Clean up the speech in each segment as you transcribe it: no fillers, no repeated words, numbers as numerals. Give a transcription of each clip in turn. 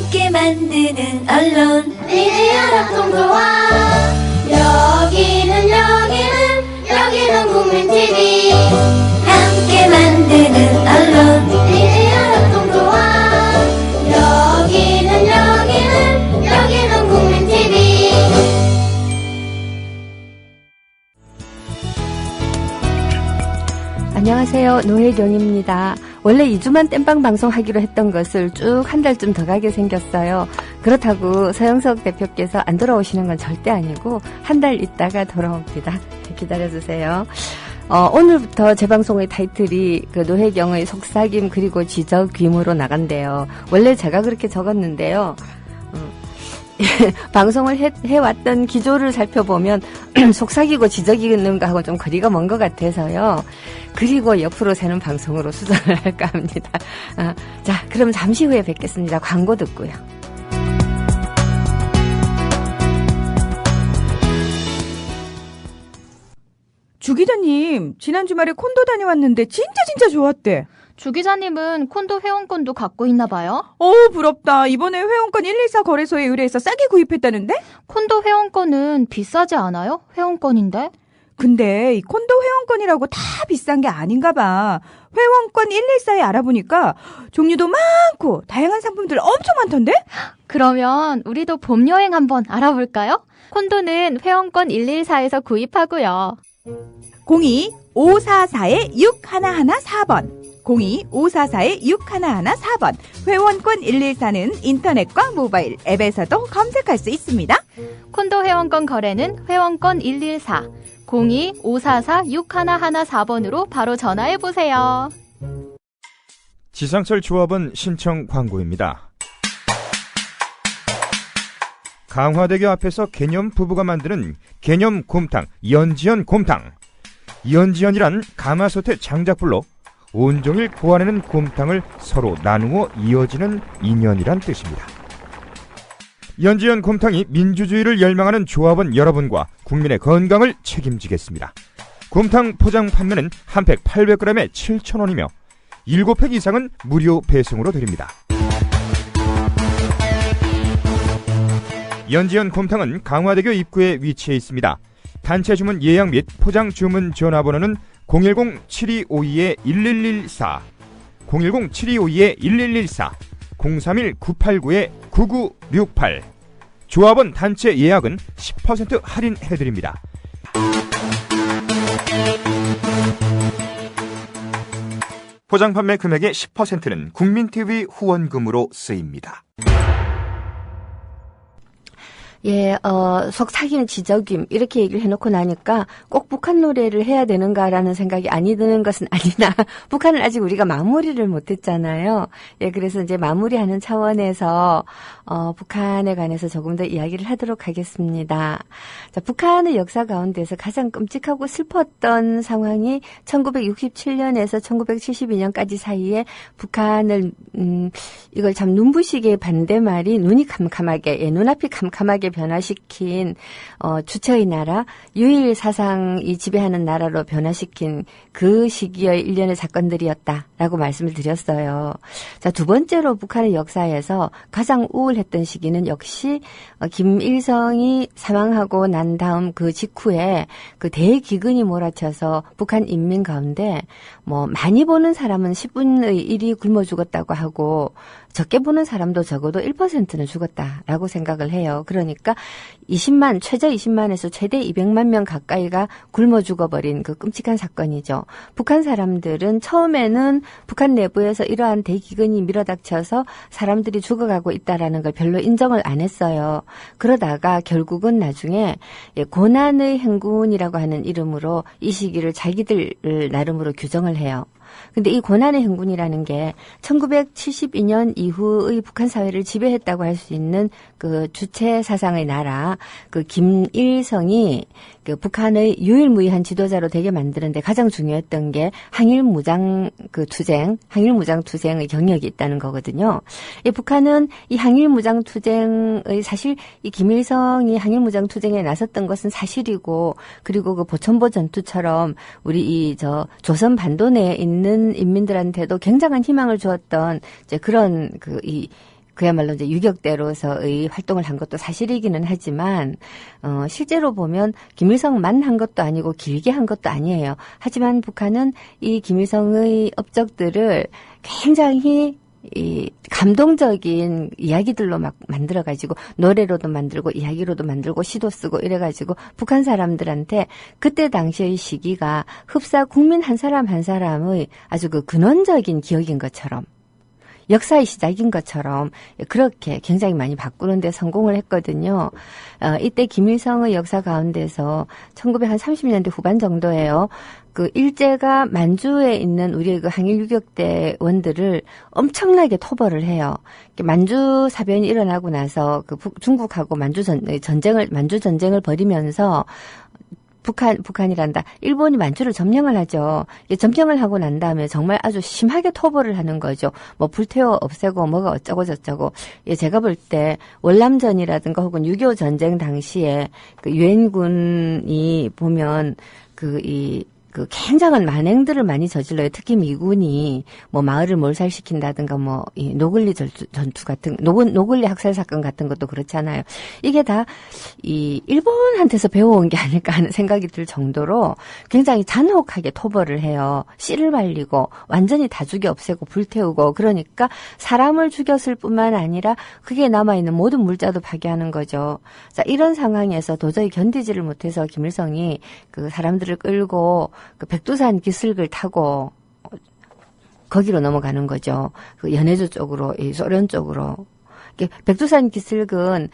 함께 만드는 언론 미디어 합동조합. 여기는 국민TV. 함께 만드는 언론 미디어 합동조합. 여기는 국민TV. 안녕하세요. 노혜경입니다. 원래 2주만 땜빵 방송하기로 했던 것을 쭉 한 달쯤 더 가게 생겼어요. 그렇다고 서영석 대표께서 안 돌아오시는 건 절대 아니고 한 달 있다가 돌아옵니다. 기다려주세요. 오늘부터 제 방송의 타이틀이 그 노혜경의 속삭임 그리고 지적임으로 나간대요. 원래 제가 그렇게 적었는데요. 방송을 해왔던 기조를 살펴보면 속삭이고 지적이는 거하고 좀 거리가 먼 것 같아서요. 그리고 옆으로 새는 방송으로 수정을 할까 합니다. 자, 그럼 잠시 후에 뵙겠습니다. 광고 듣고요. 주 기자님, 지난 주말에 콘도 다녀왔는데 진짜 좋았대. 주 기자님은 콘도 회원권도 갖고 있나 봐요? 부럽다. 이번에 회원권 114 거래소에 의뢰해서 싸게 구입했다는데? 콘도 회원권은 비싸지 않아요? 회원권인데? 근데 이 콘도 회원권이라고 다 비싼 게 아닌가 봐. 회원권 114에 알아보니까 종류도 많고 다양한 상품들 엄청 많던데? 그러면 우리도 봄 여행 한번 알아볼까요? 콘도는 회원권 114에서 구입하고요. 02-544-6114번 02-544-6114번 회원권 114는 인터넷과 모바일 앱에서도 검색할 수 있습니다. 콘도 회원권 거래는 회원권 114 02-544-6114번으로 바로 전화해보세요. 지상철 조합원 신청 광고입니다. 강화대교 앞에서 개념 부부가 만드는 개념 곰탕 연지연 곰탕. 연지연이란 가마솥의 장작불로 온종일 고아내는 곰탕을 서로 나누어 이어지는 인연이란 뜻입니다. 연지연 곰탕이 민주주의를 열망하는 조합원 여러분과 국민의 건강을 책임지겠습니다. 곰탕 포장 판매는 한 팩 800g에 7,000원이며 7팩 이상은 무료 배송으로 드립니다. 연지연 곰탕은 강화대교 입구에 위치해 있습니다. 단체 주문 예약 및 포장 주문 전화번호는 010-7252-1114, 010-7252-1114, 031-989-9968. 조합원 단체 예약은 10% 할인해드립니다. 포장 판매 금액의 10%는 국민TV 후원금으로 쓰입니다. 예, 속삭임, 지적임, 이렇게 얘기를 해놓고 나니까 꼭 북한 노래를 해야 되는가라는 생각이 아니 드는 것은 아니나, 북한을 아직 우리가 마무리를 못했잖아요. 예, 그래서 이제 마무리하는 차원에서, 북한에 관해서 조금 더 이야기를 하도록 하겠습니다. 자, 북한의 역사 가운데서 가장 끔찍하고 슬펐던 상황이 1967년에서 1972년까지 사이에 북한을, 이걸 참 눈부시게 반대말이 눈이 캄캄하게, 예, 눈앞이 캄캄하게 변화시킨 주체의 나라, 유일 사상이 지배하는 나라로 변화시킨 그 시기의 일련의 사건들이었다라고 말씀을 드렸어요. 자, 두 번째로 북한의 역사에서 가장 우울했던 시기는 역시 김일성이 사망하고 난 다음 그 직후에 그 대기근이 몰아쳐서 북한 인민 가운데 뭐 많이 보는 사람은 10분의 1이 굶어 죽었다고 하고 적게 보는 사람도 적어도 1%는 죽었다라고 생각을 해요. 그러니까 20만, 최저 20만에서 최대 200만 명 가까이가 굶어 죽어버린 그 끔찍한 사건이죠. 북한 사람들은 처음에는 북한 내부에서 이러한 대기근이 밀어닥쳐서 사람들이 죽어가고 있다라는 걸 별로 인정을 안 했어요. 그러다가 결국은 나중에 고난의 행군이라고 하는 이름으로 이 시기를 자기들 나름으로 규정을 해요. 근데 이 고난의 행군이라는 게 1972년 이후의 북한 사회를 지배했다고 할 수 있는 그 주체 사상의 나라, 그 김일성이 그 북한의 유일무이한 지도자로 되게 만드는데 가장 중요했던 게 항일무장 투쟁의 경력이 있다는 거거든요. 이 북한은 이 항일무장 투쟁의 사실 이 김일성이 항일무장 투쟁에 나섰던 것은 사실이고, 그리고 그 보천보 전투처럼 우리 조선 반도 내에 있는 인민들한테도 굉장한 희망을 주었던 이제 그런 그야말로 이제 유격대로서의 활동을 한 것도 사실이기는 하지만, 실제로 보면 김일성만 한 것도 아니고 길게 한 것도 아니에요. 하지만 북한은 이 김일성의 업적들을 굉장히 이 감동적인 이야기들로 막 만들어가지고 노래로도 만들고 이야기로도 만들고 시도 쓰고 이래가지고 북한 사람들한테 그때 당시의 시기가 흡사 국민 한 사람 한 사람의 아주 그 근원적인 기억인 것처럼 역사의 시작인 것처럼 그렇게 굉장히 많이 바꾸는 데 성공을 했거든요. 이때 김일성의 역사 가운데서 1930년대 후반 정도예요. 그 일제가 만주에 있는 우리의 그 항일 유격대원들을 엄청나게 토벌을 해요. 만주 사변이 일어나고 나서 그 중국하고 만주 전쟁을 벌이면서 북한이란다. 일본이 만주를 점령을 하죠. 점령을 하고 난 다음에 정말 아주 심하게 토벌을 하는 거죠. 뭐 불태워 없애고 뭐가 어쩌고 저쩌고. 제가 볼 때 월남전이라든가 혹은 6.25 전쟁 당시에 그 유엔군이 보면 그 굉장한 만행들을 많이 저질러요. 특히 미군이 뭐 마을을 몰살시킨다든가 뭐 이 노글리 전투 같은 노글리 학살 사건 같은 것도 그렇잖아요. 이게 다 이 일본한테서 배워온 게 아닐까 하는 생각이 들 정도로 굉장히 잔혹하게 토벌을 해요. 씨를 말리고 완전히 다 죽여 없애고 불태우고 그러니까 사람을 죽였을 뿐만 아니라 그게 남아있는 모든 물자도 파괴하는 거죠. 자, 이런 상황에서 도저히 견디지를 못해서 김일성이 그 사람들을 끌고 그 백두산 기슭을 타고 거기로 넘어가는 거죠. 그 연해주 쪽으로, 이 소련 쪽으로. 백두산 기슭은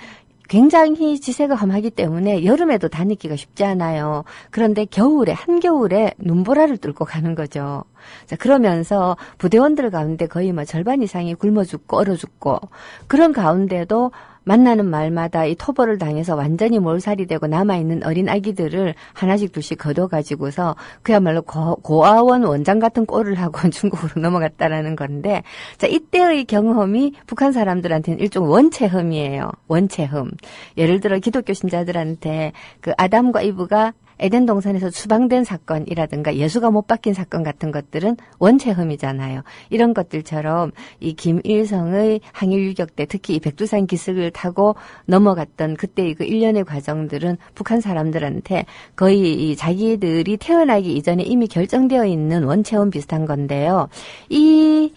굉장히 지세가 험하기 때문에 여름에도 다니기가 쉽지 않아요. 그런데 한겨울에 눈보라를 뚫고 가는 거죠. 자, 그러면서 부대원들 가운데 거의 뭐 절반 이상이 굶어 죽고 얼어 죽고 그런 가운데도 만나는 말마다 이 토벌을 당해서 완전히 몰살이 되고 남아있는 어린 아기들을 하나씩 둘씩 걷어가지고서 그야말로 고아원 원장 같은 꼴을 하고 중국으로 넘어갔다라는 건데, 자, 이때의 경험이 북한 사람들한테는 일종 원체험이에요. 원체험. 예를 들어 기독교 신자들한테 그 아담과 이브가 에덴 동산에서 추방된 사건이라든가 예수가 못 박힌 사건 같은 것들은 원체험이잖아요. 이런 것들처럼 이 김일성의 항일 유격대, 특히 이 백두산 기슭을 타고 넘어갔던 그때의 그 일련의 과정들은 북한 사람들한테 거의 이 자기들이 태어나기 이전에 이미 결정되어 있는 원체험 비슷한 건데요. 이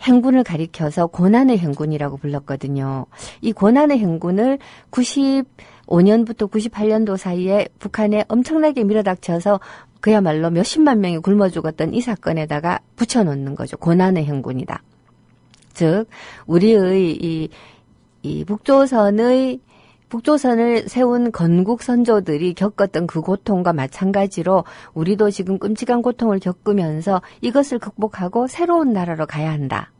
행군을 가리켜서 고난의 행군이라고 불렀거든요. 이 고난의 행군을 95년부터 98년도 사이에 북한에 엄청나게 밀어닥쳐서 그야말로 몇십만 명이 굶어 죽었던 이 사건에다가 붙여놓는 거죠. 고난의 행군이다. 즉 우리의 이 북조선을 세운 건국 선조들이 겪었던 그 고통과 마찬가지로 우리도 지금 끔찍한 고통을 겪으면서 이것을 극복하고 새로운 나라로 가야 한다.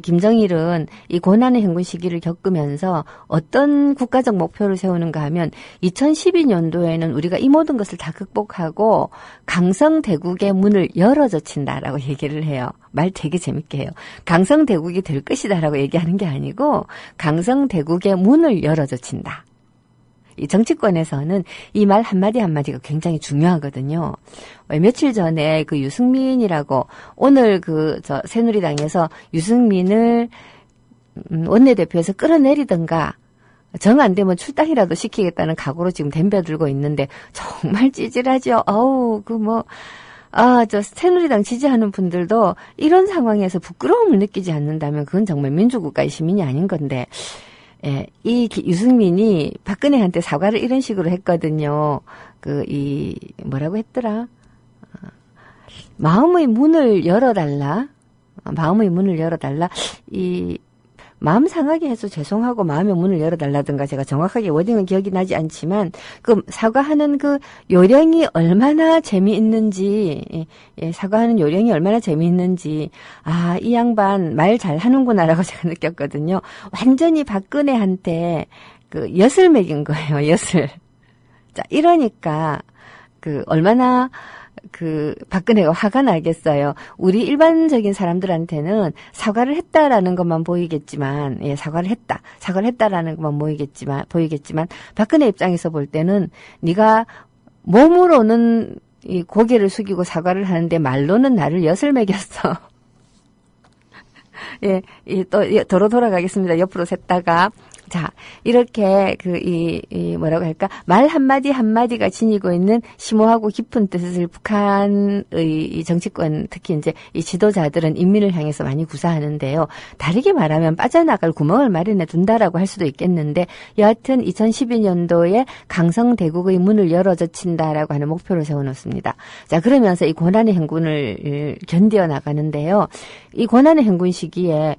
김정일은 이 고난의 행군 시기를 겪으면서 어떤 국가적 목표를 세우는가 하면 2012년도에는 우리가 이 모든 것을 다 극복하고 강성대국의 문을 열어젖힌다라고 얘기를 해요. 말 되게 재밌게 해요. 강성대국이 될 것이다라고 얘기하는 게 아니고 강성대국의 문을 열어젖힌다. 이 정치권에서는 이 말 한마디 한마디가 굉장히 중요하거든요. 며칠 전에 그 유승민이라고 오늘 새누리당에서 유승민을 원내대표에서 끌어내리든가 정 안 되면 출당이라도 시키겠다는 각오로 지금 덤벼들고 있는데 정말 찌질하죠. 새누리당 지지하는 분들도 이런 상황에서 부끄러움을 느끼지 않는다면 그건 정말 민주국가의 시민이 아닌 건데, 이 유승민이 박근혜한테 사과를 이런 식으로 했거든요. 뭐라고 했더라? 마음의 문을 열어달라. 마음 상하게 해서 죄송하고 마음의 문을 열어달라든가 제가 정확하게 워딩은 기억이 나지 않지만 그 사과하는 그 요령이 얼마나 재미있는지, 사과하는 요령이 얼마나 재미있는지, 이 양반 말 잘하는구나라고 제가 느꼈거든요. 완전히 박근혜한테 그 엿을 먹인 거예요, 엿을. 자, 이러니까 얼마나 박근혜가 화가 나겠어요. 우리 일반적인 사람들한테는 사과를 했다라는 것만 보이겠지만, 사과를 했다라는 것만 보이겠지만, 박근혜 입장에서 볼 때는 네가 몸으로는 이 고개를 숙이고 사과를 하는데 말로는 나를 엿을 먹였어. 예, 또 도로 돌아가겠습니다. 옆으로 샜다가. 자, 이렇게 뭐라고 할까? 말 한마디 한마디가 지니고 있는 심오하고 깊은 뜻을 북한의 이 정치권, 특히 이제 이 지도자들은 인민을 향해서 많이 구사하는데요. 다르게 말하면 빠져나갈 구멍을 마련해 둔다라고 할 수도 있겠는데, 여하튼 2012년도에 강성대국의 문을 열어젖힌다라고 하는 목표를 세워놓습니다. 자, 그러면서 이 고난의 행군을 견뎌 나가는데요. 이 고난의 행군 시기에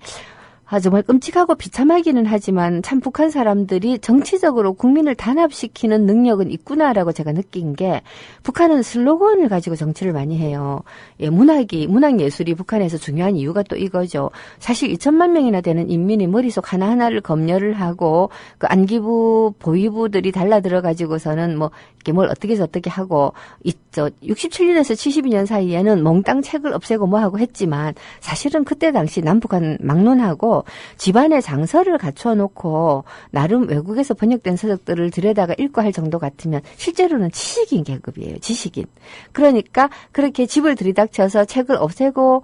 정말 끔찍하고 비참하기는 하지만 참 북한 사람들이 정치적으로 국민을 단합시키는 능력은 있구나라고 제가 느낀 게, 북한은 슬로건을 가지고 정치를 많이 해요. 예, 문학 예술이 북한에서 중요한 이유가 또 이거죠. 사실 2천만 명이나 되는 인민이 머릿속 하나하나를 검열을 하고 그 안기부 보위부들이 달라들어 가지고서는 뭐 이렇게 뭘 어떻게 해서 어떻게 하고 67년에서 72년 사이에는 몽땅 책을 없애고 뭐 하고 했지만, 사실은 그때 당시 남북한 막론하고 집안의 장서를 갖춰놓고 나름 외국에서 번역된 서적들을 들여다가 읽고 할 정도 같으면 실제로는 지식인 계급이에요. 지식인. 그러니까 그렇게 집을 들이닥쳐서 책을 없애고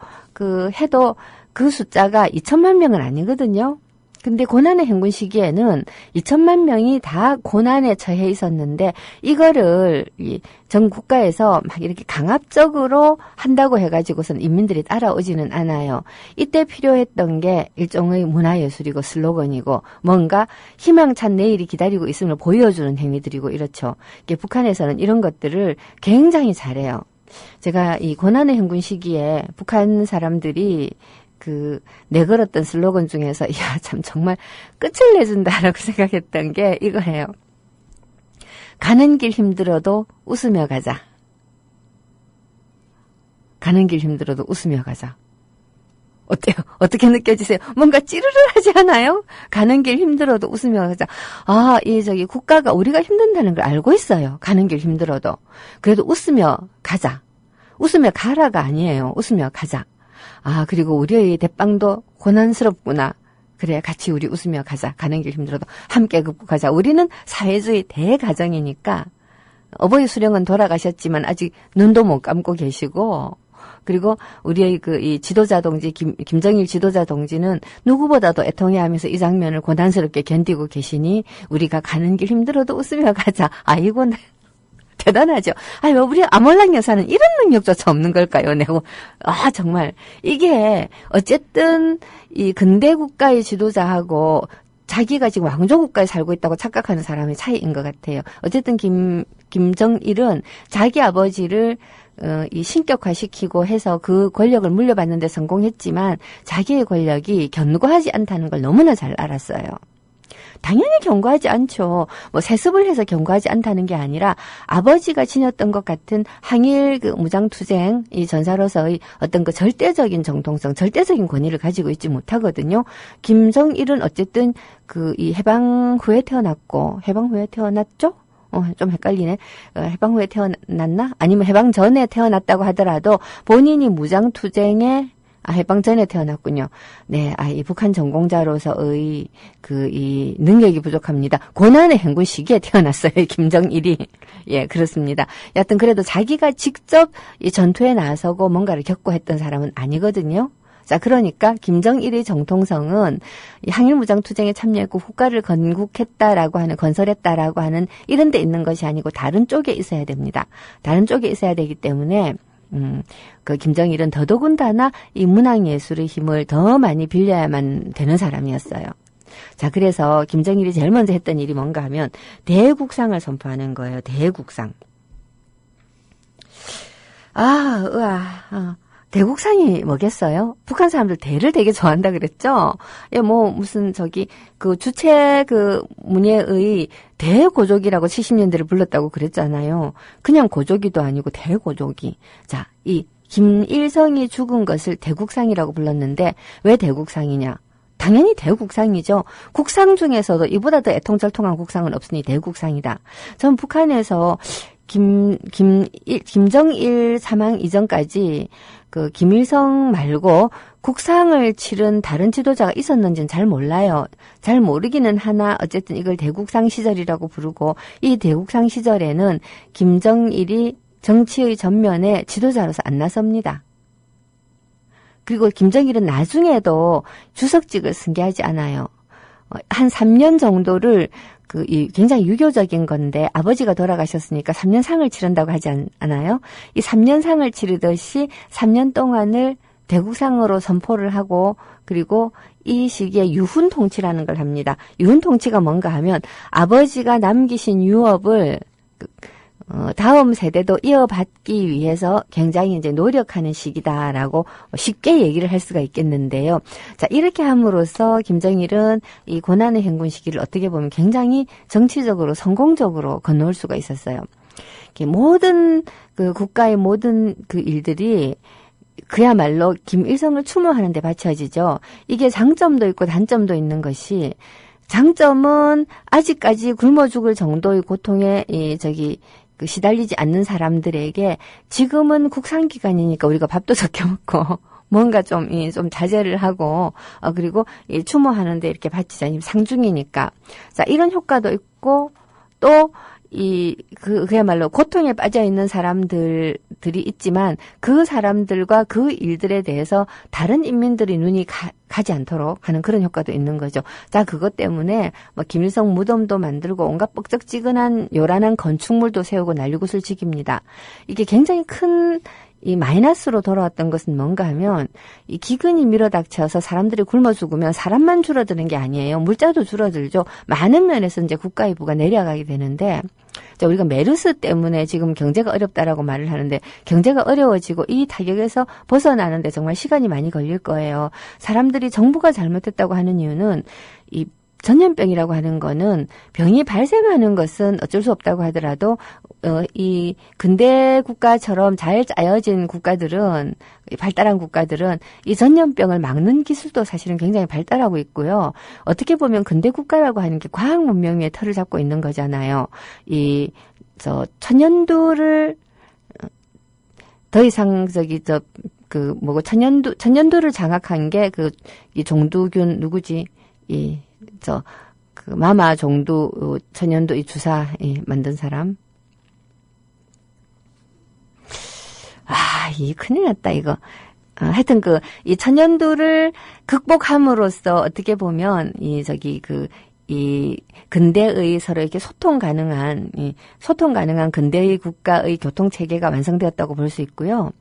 해도 그 숫자가 2천만 명은 아니거든요. 근데 고난의 행군 시기에는 2천만 명이 다 고난에 처해 있었는데, 이거를 전 국가에서 막 이렇게 강압적으로 한다고 해가지고선 인민들이 따라오지는 않아요. 이때 필요했던 게 일종의 문화예술이고 슬로건이고, 뭔가 희망찬 내일이 기다리고 있음을 보여주는 행위들이고 이렇죠. 북한에서는 이런 것들을 굉장히 잘해요. 제가 이 고난의 행군 시기에 북한 사람들이 내걸었던 슬로건 중에서, 참 정말 끝을 내준다라고 생각했던 게 이거예요. 가는 길 힘들어도 웃으며 가자. 가는 길 힘들어도 웃으며 가자. 어때요? 어떻게 느껴지세요? 뭔가 찌르르하지 않아요? 가는 길 힘들어도 웃으며 가자. 국가가 우리가 힘든다는 걸 알고 있어요. 가는 길 힘들어도. 그래도 웃으며 가자. 웃으며 가라가 아니에요. 웃으며 가자. 그리고 우리의 대빵도 고난스럽구나. 그래, 같이 우리 웃으며 가자. 가는 길 힘들어도 함께 긋고 가자. 우리는 사회주의 대가정이니까, 어버이 수령은 돌아가셨지만 아직 눈도 못 감고 계시고, 그리고 우리의 이 지도자 동지, 김정일 지도자 동지는 누구보다도 애통해하면서 이 장면을 고난스럽게 견디고 계시니, 우리가 가는 길 힘들어도 웃으며 가자. 아이고, 대단하죠. 우리 아몰랑 여사는 이런 능력조차 없는 걸까요? 정말. 이게, 어쨌든, 이 근대 국가의 지도자하고 자기가 지금 왕조 국가에 살고 있다고 착각하는 사람의 차이인 것 같아요. 어쨌든 김정일은 자기 아버지를 이 신격화시키고 해서 그 권력을 물려받는 데 성공했지만, 자기의 권력이 견고하지 않다는 걸 너무나 잘 알았어요. 당연히 견고하지 않죠. 세습을 해서 견고하지 않다는 게 아니라, 아버지가 지녔던 것 같은 항일 무장투쟁, 이 전사로서의 어떤 절대적인 정통성, 절대적인 권위를 가지고 있지 못하거든요. 김정일은 어쨌든 이 해방 후에 태어났고, 해방 후에 태어났죠? 좀 헷갈리네. 해방 후에 태어났나? 아니면 해방 전에 태어났다고 하더라도 본인이 무장투쟁에 해방 전에 태어났군요. 네, 이 북한 전공자로서의 이 능력이 부족합니다. 고난의 행군 시기에 태어났어요, 김정일이. 예, 그렇습니다. 여하튼 그래도 자기가 직접 이 전투에 나서고 뭔가를 겪고 했던 사람은 아니거든요. 자, 그러니까 김정일의 정통성은 이 항일무장투쟁에 참여했고 국가를 건설했다라고 하는 이런 데 있는 것이 아니고 다른 쪽에 있어야 됩니다. 다른 쪽에 있어야 되기 때문에 김정일은 더더군다나 이 문학예술의 힘을 더 많이 빌려야만 되는 사람이었어요. 자, 그래서 김정일이 제일 먼저 했던 일이 뭔가 하면 대국상을 선포하는 거예요. 대국상. 대국상이 뭐겠어요? 북한 사람들 대를 되게 좋아한다 그랬죠? 예, 무슨 주체 문예의 대고조기라고 70년대를 불렀다고 그랬잖아요. 그냥 고조기도 아니고 대고조기. 자, 이 김일성이 죽은 것을 대국상이라고 불렀는데, 왜 대국상이냐? 당연히 대국상이죠. 국상 중에서도 이보다 더 애통절통한 국상은 없으니 대국상이다. 전 북한에서 김정일 사망 이전까지 김일성 말고 국상을 치른 다른 지도자가 있었는지는 잘 몰라요. 잘 모르기는 하나 어쨌든 이걸 대국상 시절이라고 부르고, 이 대국상 시절에는 김정일이 정치의 전면에 지도자로서 안 나섭니다. 그리고 김정일은 나중에도 주석직을 승계하지 않아요. 한 3년 정도를 굉장히 유교적인 건데 아버지가 돌아가셨으니까 3년 상을 치른다고 하지 않아요? 이 3년 상을 치르듯이 3년 동안을 대국상으로 선포를 하고 그리고 이 시기에 유훈통치라는 걸 합니다. 유훈통치가 뭔가 하면 아버지가 남기신 유업을 다음 세대도 이어받기 위해서 굉장히 이제 노력하는 시기다라고 쉽게 얘기를 할 수가 있겠는데요. 자, 이렇게 함으로써 김정일은 이 고난의 행군 시기를 어떻게 보면 굉장히 정치적으로 성공적으로 건너올 수가 있었어요. 모든 국가의 모든 일들이 그야말로 김일성을 추모하는 데 바쳐지죠. 이게 장점도 있고 단점도 있는 것이 장점은 아직까지 굶어 죽을 정도의 고통에 시달리지 않는 사람들에게 지금은 국상기관이니까 우리가 밥도 적게 먹고 뭔가 좀 자제를 하고 그리고 추모하는데 이렇게 바치자니 상중이니까 자 이런 효과도 있고 또 그야말로 고통에 빠져 있는 사람들이 있지만 그 사람들과 그 일들에 대해서 다른 인민들이 눈이 가지 않도록 하는 그런 효과도 있는 거죠. 자, 그것 때문에 김일성 무덤도 만들고 온갖 뻑적지근한 요란한 건축물도 세우고 난리굿을 지깁니다. 이게 굉장히 큰 마이너스로 돌아왔던 것은 뭔가 하면 이 기근이 밀어닥쳐서 사람들이 굶어 죽으면 사람만 줄어드는 게 아니에요. 물자도 줄어들죠. 많은 면에서 이제 국가의 부가 내려가게 되는데 우리가 메르스 때문에 지금 경제가 어렵다라고 말을 하는데 경제가 어려워지고 이 타격에서 벗어나는데 정말 시간이 많이 걸릴 거예요. 사람들이 정부가 잘못했다고 하는 이유는 이 전염병이라고 하는 거는 병이 발생하는 것은 어쩔 수 없다고 하더라도 이 근대 국가처럼 잘 짜여진 국가들은 발달한 국가들은 이 전염병을 막는 기술도 사실은 굉장히 발달하고 있고요. 어떻게 보면 근대 국가라고 하는 게 과학 문명의 틀을 잡고 있는 거잖아요. 천연두를 더 이상 천연두를 장악한 게 이 종두균 누구지? 마마 종두 천연두 이 주사 만든 사람. 이 큰일 났다, 이거. 하여튼 이 천연두를 극복함으로써 어떻게 보면, 이 근대의 서로 이렇게 소통 가능한 근대의 국가의 교통체계가 완성되었다고 볼 수 있고요.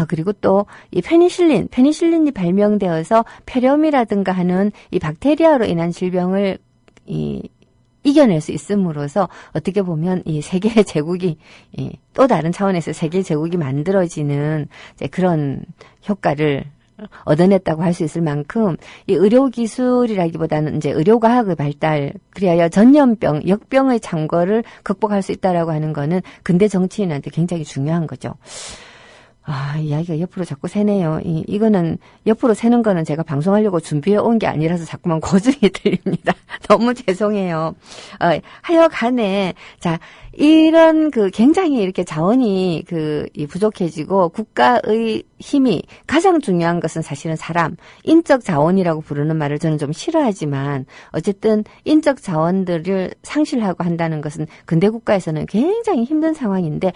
그리고 또 이 페니실린이 발명되어서 폐렴이라든가 하는 이 박테리아로 인한 질병을 이겨낼 수 있음으로써 어떻게 보면 이 세계 제국이 또 다른 차원에서 세계 제국이 만들어지는 이제 그런 효과를 얻어냈다고 할 수 있을 만큼 이 의료기술이라기보다는 이제 의료과학의 발달, 그리하여 전염병, 역병의 창궐을 극복할 수 있다라고 하는 거는 근대 정치인한테 굉장히 중요한 거죠. 이야기가 옆으로 자꾸 새네요. 이거는 옆으로 새는 거는 제가 방송하려고 준비해 온 게 아니라서 자꾸만 고증이 들립니다. 너무 죄송해요. 하여간에 자 이런 굉장히 이렇게 자원이 부족해지고 국가의 힘이 가장 중요한 것은 사실은 사람, 인적 자원이라고 부르는 말을 저는 좀 싫어하지만 어쨌든 인적 자원들을 상실하고 한다는 것은 근대 국가에서는 굉장히 힘든 상황인데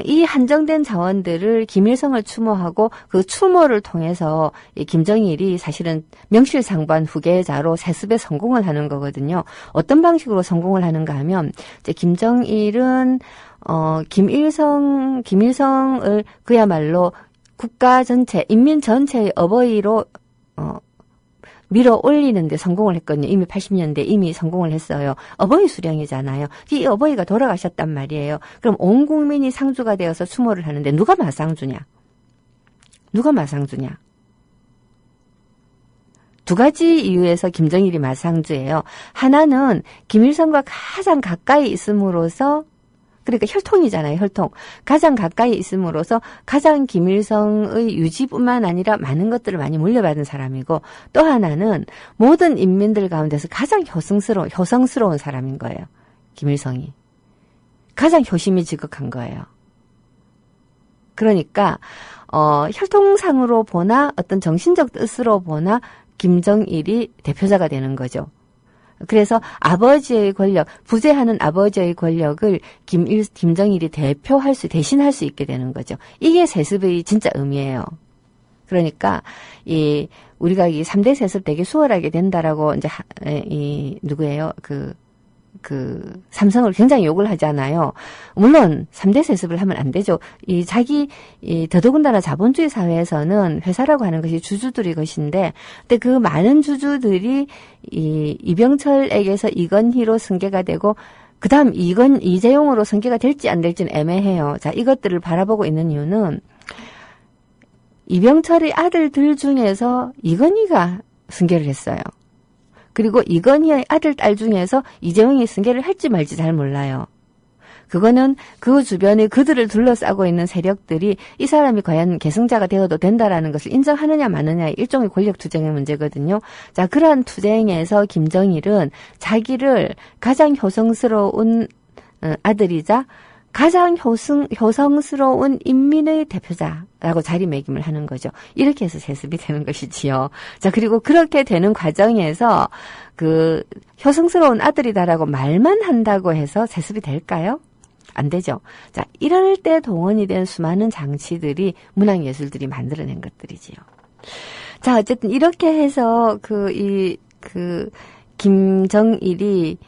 이 한정된 자원들을 김일성을 추모하고 그 추모를 통해서 이 김정일이 사실은 명실상부한 후계자로 세습에 성공을 하는 거거든요. 어떤 방식으로 성공을 하는가 하면 이제 김정일은 김일성을 그야말로 국가 전체, 인민 전체의 어버이로 밀어 올리는데 성공을 했거든요. 이미 80년대 이미 성공을 했어요. 어버이 수령이잖아요. 이 어버이가 돌아가셨단 말이에요. 그럼 온 국민이 상주가 되어서 추모를 하는데 누가 마상주냐? 두 가지 이유에서 김정일이 마상주예요. 하나는 김일성과 가장 가까이 있음으로써 그러니까 혈통이잖아요, 혈통. 가장 가까이 있음으로써 가장 김일성의 유지뿐만 아니라 많은 것들을 많이 물려받은 사람이고 또 하나는 모든 인민들 가운데서 가장 효성스러운 사람인 거예요. 김일성이. 가장 효심이 지극한 거예요. 그러니까 혈통상으로 보나 어떤 정신적 뜻으로 보나 김정일이 대표자가 되는 거죠. 그래서 아버지의 권력, 부재하는 아버지의 권력을 김정일이 대신할 수 있게 되는 거죠. 이게 세습의 진짜 의미예요. 그러니까 우리가 이 3대 세습 되게 수월하게 된다라고 이제 누구예요? 삼성을 굉장히 욕을 하잖아요. 물론 3대 세습을 하면 안 되죠. 더더군다나 자본주의 사회에서는 회사라고 하는 것이 주주들의 것인데, 근데 그 많은 주주들이 이병철에게서 이건희로 승계가 되고, 그 다음 이재용으로 승계가 될지 안 될지는 애매해요. 자, 이것들을 바라보고 있는 이유는 이병철의 아들들 중에서 이건희가 승계를 했어요. 그리고 이건희의 아들, 딸 중에서 이재용이 승계를 할지 말지 잘 몰라요. 그거는 그 주변에 그들을 둘러싸고 있는 세력들이 이 사람이 과연 계승자가 되어도 된다라는 것을 인정하느냐 마느냐의 일종의 권력 투쟁의 문제거든요. 자, 그러한 투쟁에서 김정일은 자기를 가장 효성스러운 아들이자 가장 효성스러운 인민의 대표자라고 자리매김을 하는 거죠. 이렇게 해서 세습이 되는 것이지요. 자, 그리고 그렇게 되는 과정에서 효성스러운 아들이다라고 말만 한다고 해서 세습이 될까요? 안 되죠. 자, 이럴 때 동원이 된 수많은 장치들이 문학예술들이 만들어낸 것들이지요. 자, 어쨌든 이렇게 해서 김정일이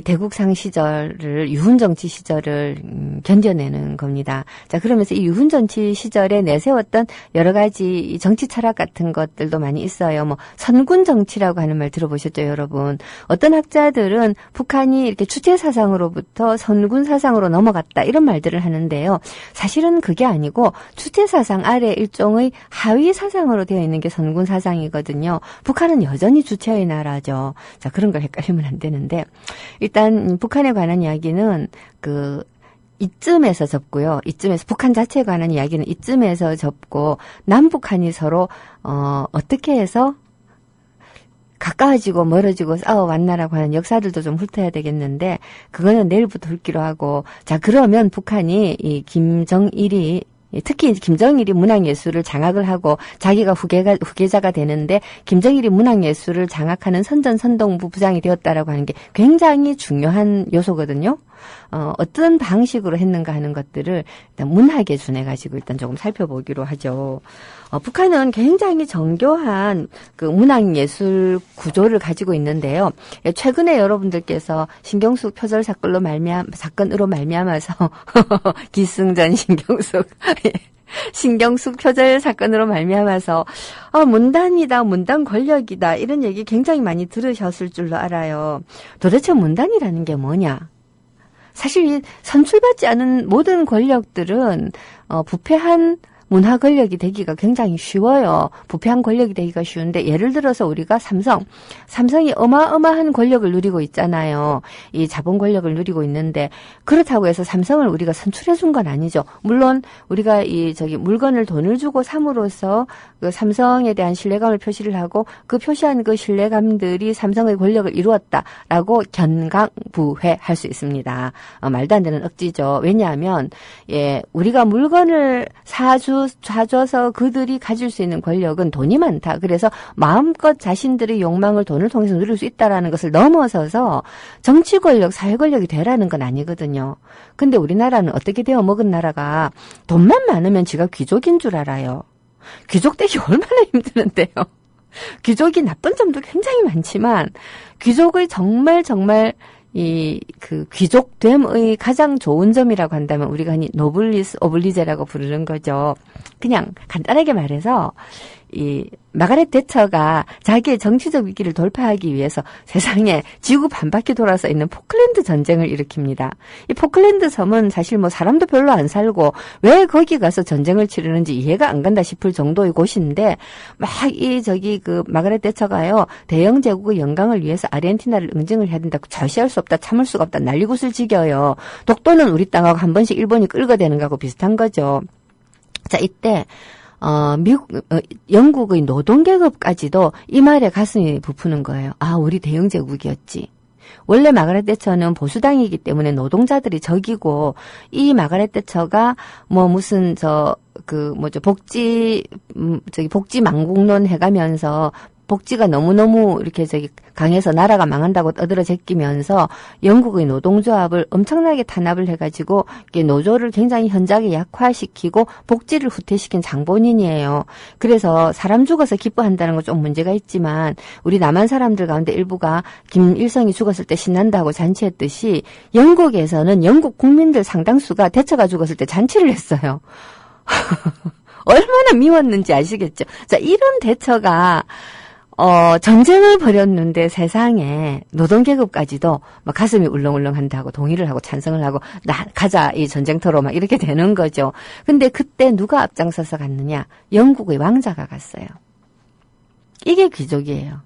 대국상 시절을, 유훈정치 시절을 견뎌내는 겁니다. 자, 그러면서 이 유훈정치 시절에 내세웠던 여러 가지 정치 철학 같은 것들도 많이 있어요. 뭐 선군 정치라고 하는 말 들어보셨죠, 여러분? 어떤 학자들은 북한이 이렇게 주체 사상으로부터 선군 사상으로 넘어갔다, 이런 말들을 하는데요. 사실은 그게 아니고 주체 사상 아래 일종의 하위 사상으로 되어 있는 게 선군 사상이거든요. 북한은 여전히 주체의 나라죠. 자, 그런 걸 헷갈리면 안 되는데, 일단 북한에 관한 이야기는 이쯤에서 접고요. 이쯤에서 북한 자체에 관한 이야기는 이쯤에서 접고, 남북한이 서로 어떻게 해서 가까워지고 멀어지고 싸워왔나라고 하는 역사들도 좀 훑어야 되겠는데, 그거는 내일부터 훑기로 하고. 자, 그러면 북한이 특히 김정일이 문학예술을 장악을 하고 자기가 후계자가 되는데, 김정일이 문학예술을 장악하는 선전선동부 부장이 되었다라고 하는 게 굉장히 중요한 요소거든요. 어떤 방식으로 했는가 하는 것들을 일단 문학에 준해가지고 일단 조금 살펴보기로 하죠. 북한은 굉장히 정교한 문학예술 구조를 가지고 있는데요. 최근에 여러분들께서 신경숙 표절 사건으로 말미암아서 기승전 신경숙 표절 사건으로 말미암아서 문단이다, 문단 권력이다, 이런 얘기 굉장히 많이 들으셨을 줄로 알아요. 도대체 문단이라는 게 뭐냐? 사실 선출받지 않은 모든 권력들은 부패한 문화 권력이 되기가 굉장히 쉬워요. 부패한 권력이 되기가 쉬운데, 예를 들어서 우리가 삼성이 어마어마한 권력을 누리고 있잖아요. 이 자본 권력을 누리고 있는데, 그렇다고 해서 삼성을 우리가 선출해 준 건 아니죠. 물론 우리가 물건을 돈을 주고 삼으로써 그 삼성에 대한 신뢰감을 표시를 하고, 그 표시한 그 신뢰감들이 삼성의 권력을 이루었다라고 견강부회할 수 있습니다. 말도 안 되는 억지죠. 왜냐하면 우리가 물건을 사줘서 그들이 가질 수 있는 권력은 돈이 많다. 그래서 마음껏 자신들의 욕망을 돈을 통해서 누릴 수 있다라는 것을 넘어서서 정치 권력, 사회 권력이 되라는 건 아니거든요. 근데 우리나라는 어떻게 되어 먹은 나라가 돈만 많으면 지가 귀족인 줄 알아요. 귀족 되기 얼마나 힘드는데요. 귀족이 나쁜 점도 굉장히 많지만, 귀족의 정말 귀족됨의 가장 좋은 점이라고 한다면 우리가 흔히 노블리스 오블리제라고 부르는 거죠. 그냥 간단하게 말해서 마가렛 대처가 자기의 정치적 위기를 돌파하기 위해서 세상에 지구 반바퀴 돌아서 있는 포클랜드 전쟁을 일으킵니다. 이 포클랜드 섬은 사실 사람도 별로 안 살고 왜 거기 가서 전쟁을 치르는지 이해가 안 간다 싶을 정도의 곳인데, 마가렛 대처가요, 대영 제국의 영광을 위해서 아르헨티나를 응징을 해야 된다고, 절시할 수 없다, 참을 수가 없다, 난리굿을 지겨요. 독도는 우리 땅하고 한 번씩 일본이 끌어대는 거하고 비슷한 거죠. 자, 이때 영국의 노동계급까지도 이 말에 가슴이 부푸는 거예요. 우리 대영제국이었지. 원래 마가렛 대처는 보수당이기 때문에 노동자들이 적이고, 이 마가렛 대처가 복지 망국론 해가면서 복지가 너무너무 이렇게 강해서 나라가 망한다고 떠들어 제끼면서 영국의 노동조합을 엄청나게 탄압을 해가지고 노조를 굉장히 현저하게 약화시키고 복지를 후퇴시킨 장본인이에요. 그래서 사람 죽어서 기뻐한다는 건 좀 문제가 있지만 우리 남한 사람들 가운데 일부가 김일성이 죽었을 때 신난다고 잔치했듯이 영국에서는 영국 국민들 상당수가 대처가 죽었을 때 잔치를 했어요. 얼마나 미웠는지 아시겠죠? 자, 이런 대처가 전쟁을 벌였는데 세상에 노동계급까지도 막 가슴이 울렁울렁 한다고 동의를 하고 찬성을 하고 가자 이 전쟁터로 막 이렇게 되는 거죠. 근데 그때 누가 앞장서서 갔느냐? 영국의 왕자가 갔어요. 이게 귀족이에요.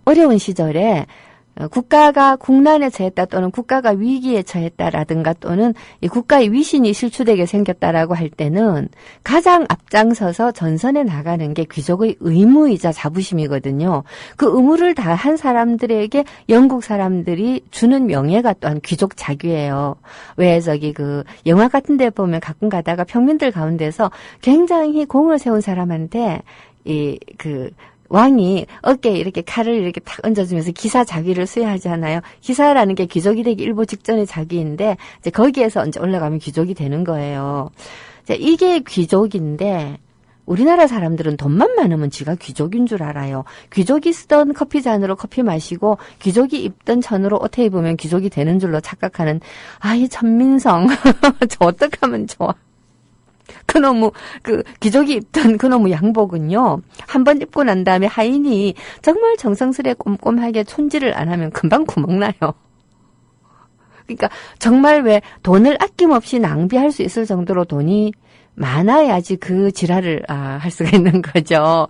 어려운 시절에 국가가 국난에 처했다 또는 국가가 위기에 처했다라든가 또는 이 국가의 위신이 실추되게 생겼다라고 할 때는 가장 앞장서서 전선에 나가는 게 귀족의 의무이자 자부심이거든요. 그 의무를 다한 사람들에게 영국 사람들이 주는 명예가 또한 귀족 자규예요. 왜 그 영화 같은 데 보면 가끔 가다가 평민들 가운데서 굉장히 공을 세운 사람한테 왕이 어깨에 이렇게 칼을 이렇게 탁 얹어주면서 기사 자귀를 수여하잖아요. 기사라는 게 귀족이 되기 일보 직전의 자귀인데 이제 거기에서 언제 올라가면 귀족이 되는 거예요. 자, 이게 귀족인데 우리나라 사람들은 돈만 많으면 지가 귀족인 줄 알아요. 귀족이 쓰던 커피잔으로 커피 마시고 귀족이 입던 천으로 옷 입으면 귀족이 되는 줄로 착각하는 이 천민성. 저 어떡하면 좋아. 그놈의 귀족이 입던 그놈의 양복은요, 한번 입고 난 다음에 하인이 정말 정성스레 꼼꼼하게 손질을 안 하면 금방 구멍나요. 그러니까 정말 왜 돈을 아낌없이 낭비할 수 있을 정도로 돈이 많아야지 그 지랄을 할 수가 있는 거죠.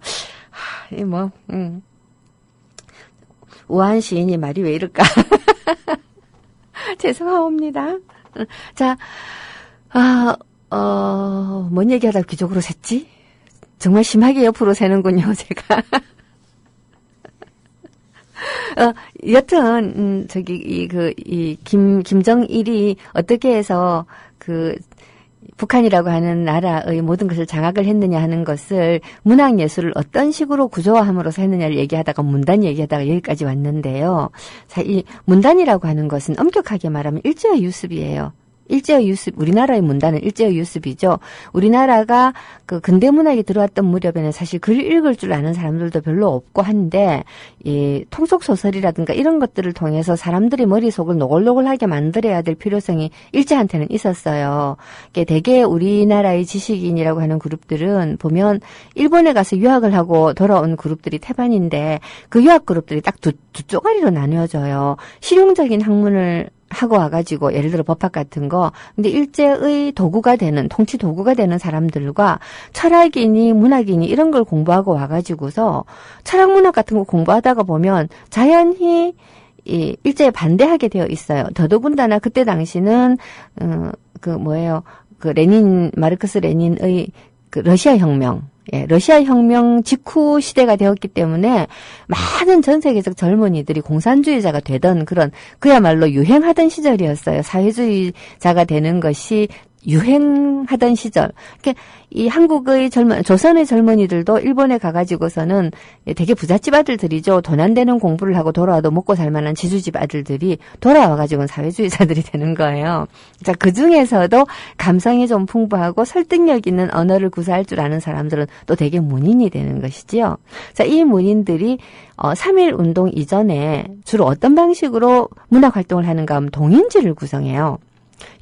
우아한 시인이 말이 왜 이럴까? 죄송합니다. 자, 뭔 얘기하다 귀족으로 샜지? 정말 심하게 옆으로 새는군요, 제가. 여튼, 김정일이 어떻게 해서 북한이라고 하는 나라의 모든 것을 장악을 했느냐 하는 것을 문학예술을 어떤 식으로 구조화함으로써 했느냐를 얘기하다가 문단 얘기하다가 여기까지 왔는데요. 자, 이 문단이라고 하는 것은 엄격하게 말하면 일제의 유습이에요. 일제의 유습, 우리나라의 문단은 일제의 유습이죠. 우리나라가 근대 문학이 들어왔던 무렵에는 사실 글 읽을 줄 아는 사람들도 별로 없고 한데, 이 통속 소설이라든가 이런 것들을 통해서 사람들의 머릿속을 노골노골하게 만들어야 될 필요성이 일제한테는 있었어요. 대개 우리나라의 지식인이라고 하는 그룹들은 보면 일본에 가서 유학을 하고 돌아온 그룹들이 태반인데 그 유학 그룹들이 딱 두 쪼가리로 나뉘어져요. 실용적인 학문을 하고 와가지고 예를 들어 법학 같은 거 근데 일제의 도구가 되는 통치 도구가 되는 사람들과 철학이니 문학이니 이런 걸 공부하고 와가지고서 철학 문학 같은 거 공부하다가 보면 자연히 이 일제에 반대하게 되어 있어요. 더더군다나 그때 당시는 마르크스 레닌의 러시아 혁명 러시아 혁명 직후 시대가 되었기 때문에 많은 전 세계적 젊은이들이 공산주의자가 되던 그런 그야말로 유행하던 시절이었어요. 사회주의자가 되는 것이 유행하던 시절. 그러니까 이 한국의 조선의 젊은이들도 일본에 가가지고서는 되게 부잣집 아들들이죠. 돈 안 되는 공부를 하고 돌아와도 먹고 살만한 지주집 아들들이 돌아와가지고는 사회주의자들이 되는 거예요. 자, 그 중에서도 감성이 좀 풍부하고 설득력 있는 언어를 구사할 줄 아는 사람들은 또 되게 문인이 되는 것이지요. 자, 이 문인들이 3.1 운동 이전에 주로 어떤 방식으로 문학 활동을 하는가 하면 동인지를 구성해요.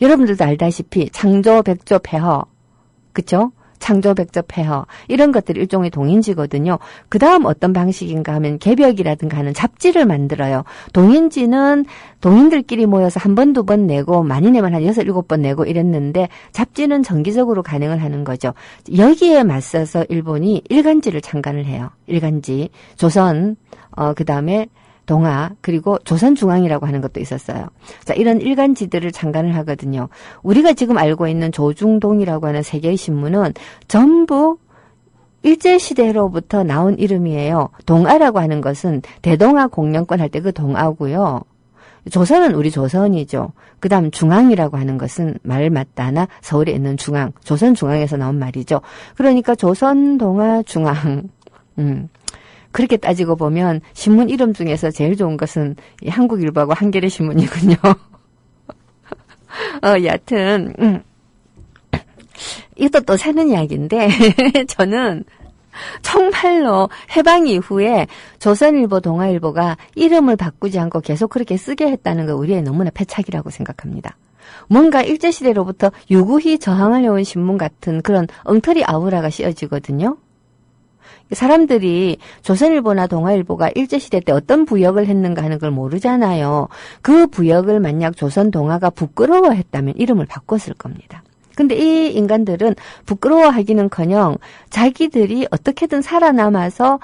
여러분들도 알다시피 창조, 백조, 폐허, 그쵸? 창조, 백조, 폐허 이런 것들이 일종의 동인지거든요. 그 다음 어떤 방식인가 하면 개벽이라든가 하는 잡지를 만들어요. 동인지는 동인들끼리 모여서 한 번, 두 번 내고 많이 내면 한 6, 7번 내고 이랬는데 잡지는 정기적으로 간행을 하는 거죠. 여기에 맞서서 일본이 일간지를 창간을 해요. 일간지, 조선, 그 다음에 동아 그리고 조선중앙이라고 하는 것도 있었어요. 자, 이런 일간지들을 창간을 하거든요. 우리가 지금 알고 있는 조중동이라고 하는 세계의 신문은 전부 일제시대로부터 나온 이름이에요. 동아라고 하는 것은 대동아 공영권 할 때 그 동아고요. 조선은 우리 조선이죠. 그 다음 중앙이라고 하는 것은 말 맞다나 서울에 있는 중앙, 조선 중앙에서 나온 말이죠. 그러니까 조선, 동아, 중앙. 그렇게 따지고 보면 신문 이름 중에서 제일 좋은 것은 이 한국일보하고 한겨레 신문이군요. 여하튼 이것도 또 새는 이야기인데 저는 정말로 해방 이후에 조선일보, 동아일보가 이름을 바꾸지 않고 계속 그렇게 쓰게 했다는 거 우리의 너무나 패착이라고 생각합니다. 뭔가 일제시대로부터 유구히 저항을 해온 신문 같은 그런 엉터리 아우라가 씌어지거든요. 사람들이 조선일보나 동아일보가 일제시대 때 어떤 부역을 했는가 하는 걸 모르잖아요. 그 부역을 만약 조선, 동아가 부끄러워했다면 이름을 바꿨을 겁니다. 근데 이 인간들은 부끄러워하기는커녕 자기들이 어떻게든 살아남아서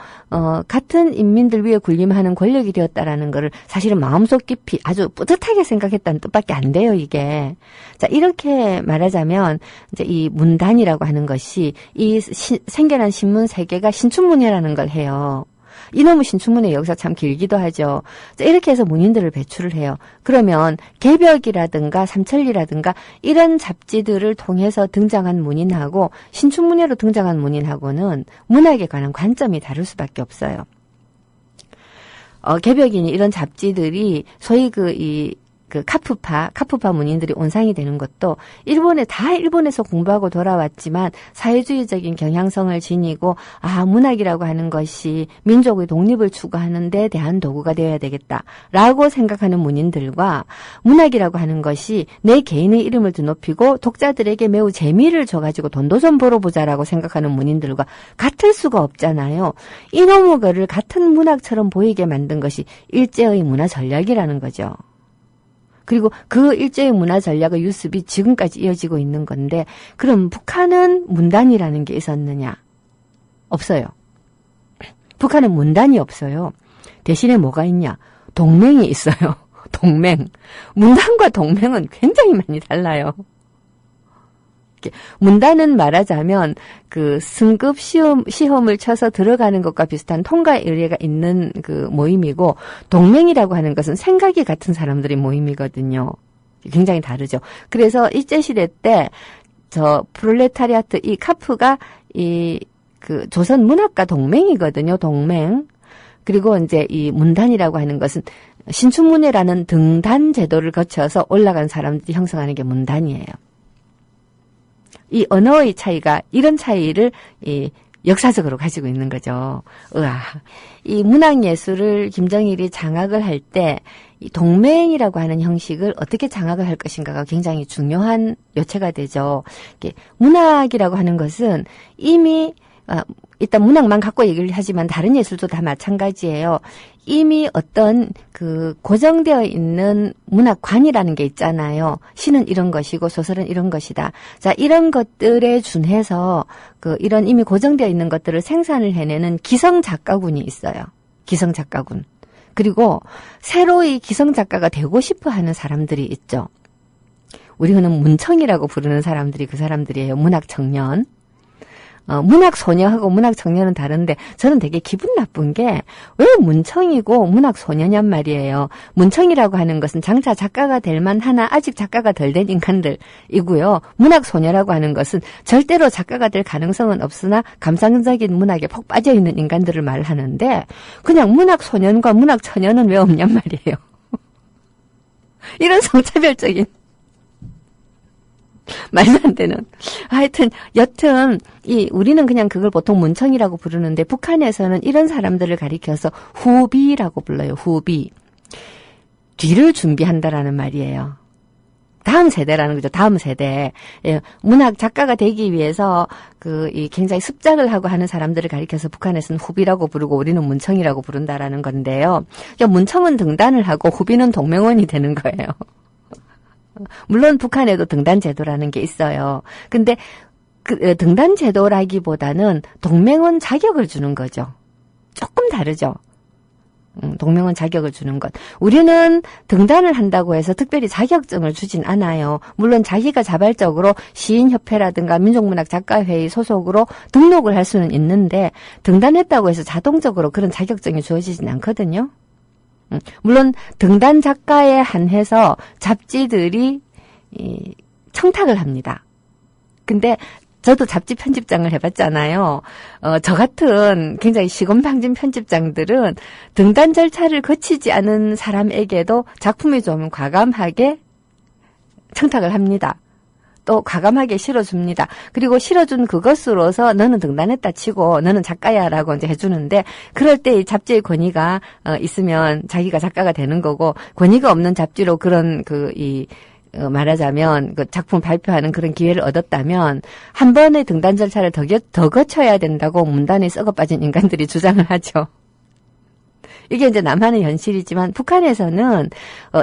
같은 인민들 위에 군림하는 권력이 되었다라는 거를 사실은 마음속 깊이 아주 뿌듯하게 생각했다는 뜻밖에 안 돼요, 이게. 자, 이렇게 말하자면 이제 이 문단이라고 하는 것이 이 생겨난 신문 세계가 신춘문예라는 걸 해요. 이놈의 신춘문예 여기서 참 길기도 하죠. 자, 이렇게 해서 문인들을 배출을 해요. 그러면 개벽이라든가 삼천리라든가 이런 잡지들을 통해서 등장한 문인하고 신춘문예로 등장한 문인하고는 문학에 관한 관점이 다를 수밖에 없어요. 개벽이니 이런 잡지들이 소위 카프파 문인들이 온상이 되는 것도 일본에서 공부하고 돌아왔지만 사회주의적인 경향성을 지니고 문학이라고 하는 것이 민족의 독립을 추구하는 데 대한 도구가 되어야 되겠다라고 생각하는 문인들과 문학이라고 하는 것이 내 개인의 이름을 드높이고 독자들에게 매우 재미를 줘가지고 돈도 좀 벌어보자라고 생각하는 문인들과 같을 수가 없잖아요. 이놈의 거를 같은 문학처럼 보이게 만든 것이 일제의 문화 전략이라는 거죠. 그리고 그 일제의 문화 전략의 유습이 지금까지 이어지고 있는 건데 그럼 북한은 문단이라는 게 있었느냐? 없어요. 북한은 문단이 없어요. 대신에 뭐가 있냐? 동맹이 있어요. 동맹. 문단과 동맹은 굉장히 많이 달라요. 문단은 말하자면 그 승급 시험을 쳐서 들어가는 것과 비슷한 통과 의례가 있는 그 모임이고 동맹이라고 하는 것은 생각이 같은 사람들의 모임이거든요. 굉장히 다르죠. 그래서 일제시대 때 저 프롤레타리아트 이 카프가 그 조선 문학과 동맹이거든요. 동맹. 그리고 이제 이 문단이라고 하는 것은 신춘문예라는 등단 제도를 거쳐서 올라간 사람들이 형성하는 게 문단이에요. 이 언어의 차이가 이런 차이를 역사적으로 가지고 있는 거죠. 이 문학예술을 김정일이 장악을 할 때 이 동맹이라고 하는 형식을 어떻게 장악을 할 것인가가 굉장히 중요한 요체가 되죠. 문학이라고 하는 것은 이미 일단 문학만 갖고 얘기를 하지만 다른 예술도 다 마찬가지예요. 이미 어떤 그 고정되어 있는 문학관이라는 게 있잖아요. 시는 이런 것이고 소설은 이런 것이다. 자, 이런 것들에 준해서 이런 이미 고정되어 있는 것들을 생산을 해내는 기성 작가군이 있어요. 기성 작가군. 그리고 새로이 기성 작가가 되고 싶어 하는 사람들이 있죠. 우리 흔히 문청이라고 부르는 사람들이 그 사람들이에요. 문학 청년. 문학 소녀하고 문학 청년은 다른데 저는 되게 기분 나쁜 게 왜 문청이고 문학 소녀냔 말이에요. 문청이라고 하는 것은 장차 작가가 될 만하나 아직 작가가 덜 된 인간들이고요. 문학 소녀라고 하는 것은 절대로 작가가 될 가능성은 없으나 감상적인 문학에 푹 빠져 있는 인간들을 말하는데 그냥 문학 소년과 문학 처녀는 왜 없냔 말이에요. 이런 성차별적인 말도 안 되는. 여튼, 우리는 그냥 그걸 보통 문청이라고 부르는데, 북한에서는 이런 사람들을 가리켜서 후비라고 불러요, 후비. 뒤를 준비한다라는 말이에요. 다음 세대라는 거죠, 다음 세대. 문학 작가가 되기 위해서, 굉장히 습작을 하고 하는 사람들을 가리켜서 북한에서는 후비라고 부르고, 우리는 문청이라고 부른다라는 건데요. 문청은 등단을 하고, 후비는 동맹원이 되는 거예요. 물론 북한에도 등단 제도라는 게 있어요. 근데 등단 제도라기보다는 동맹원 자격을 주는 거죠. 조금 다르죠. 동맹원 자격을 주는 것. 우리는 등단을 한다고 해서 특별히 자격증을 주진 않아요. 물론 자기가 자발적으로 시인협회라든가 민족문학작가회의 소속으로 등록을 할 수는 있는데 등단했다고 해서 자동적으로 그런 자격증이 주어지진 않거든요. 물론 등단 작가에 한해서 잡지들이 청탁을 합니다. 근데 저도 잡지 편집장을 해봤잖아요. 저 같은 굉장히 시건방진 편집장들은 등단 절차를 거치지 않은 사람에게도 작품이 좀 과감하게 청탁을 합니다. 또 과감하게 실어줍니다. 그리고 실어준 그것으로서 너는 등단했다 치고 너는 작가야라고 이제 해주는데, 그럴 때 이 잡지의 권위가 있으면 자기가 작가가 되는 거고, 권위가 없는 잡지로 그런 말하자면 그 작품 발표하는 그런 기회를 얻었다면 한 번의 등단 절차를 더 거쳐야 된다고 문단에 썩어 빠진 인간들이 주장을 하죠. 이게 이제 남한의 현실이지만 북한에서는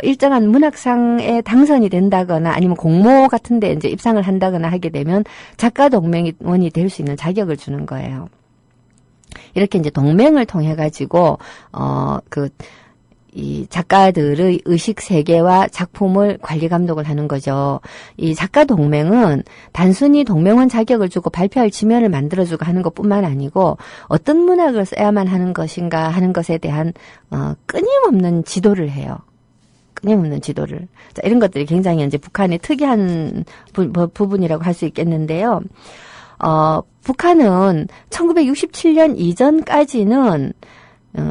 일정한 문학상에 당선이 된다거나 아니면 공모 같은 데 이제 입상을 한다거나 하게 되면 작가 동맹원이 될 수 있는 자격을 주는 거예요. 이렇게 이제 동맹을 통해 가지고 이 작가들의 의식 세계와 작품을 관리 감독을 하는 거죠. 이 작가 동맹은 단순히 동맹원 자격을 주고 발표할 지면을 만들어주고 하는 것뿐만 아니고 어떤 문학을 써야만 하는 것인가 하는 것에 대한 끊임없는 지도를 해요. 끊임없는 지도를. 자, 이런 것들이 굉장히 이제 북한의 특이한 부분이라고 할 수 있겠는데요. 북한은 1967년 이전까지는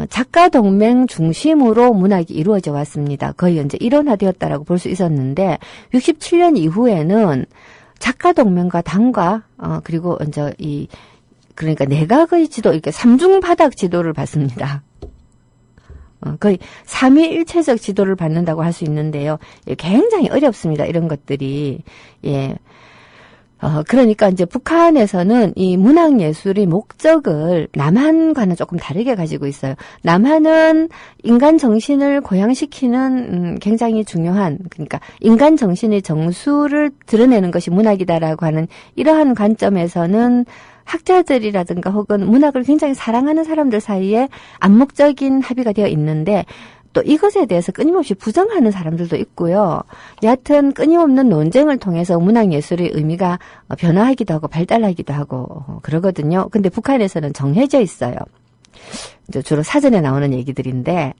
작가 동맹 중심으로 문학이 이루어져 왔습니다. 거의 이제 일원화되었다라고 볼 수 있었는데 67년 이후에는 작가 동맹과 당과 그리고 이제 그러니까 내각의 지도, 이렇게 삼중바닥 지도를 받습니다. 거의 삼위일체적 지도를 받는다고 할 수 있는데요. 굉장히 어렵습니다. 이런 것들이. 예. 그러니까 이제 북한에서는 이 문학예술의 목적을 남한과는 조금 다르게 가지고 있어요. 남한은 인간 정신을 고양시키는 굉장히 중요한, 그러니까 인간 정신의 정수를 드러내는 것이 문학이다라고 하는 이러한 관점에서는 학자들이라든가 혹은 문학을 굉장히 사랑하는 사람들 사이에 암묵적인 합의가 되어 있는데, 또 이것에 대해서 끊임없이 부정하는 사람들도 있고요. 여하튼 끊임없는 논쟁을 통해서 문학예술의 의미가 변화하기도 하고 발달하기도 하고 그러거든요. 근데 북한에서는 정해져 있어요. 이제 주로 사전에 나오는 얘기들인데,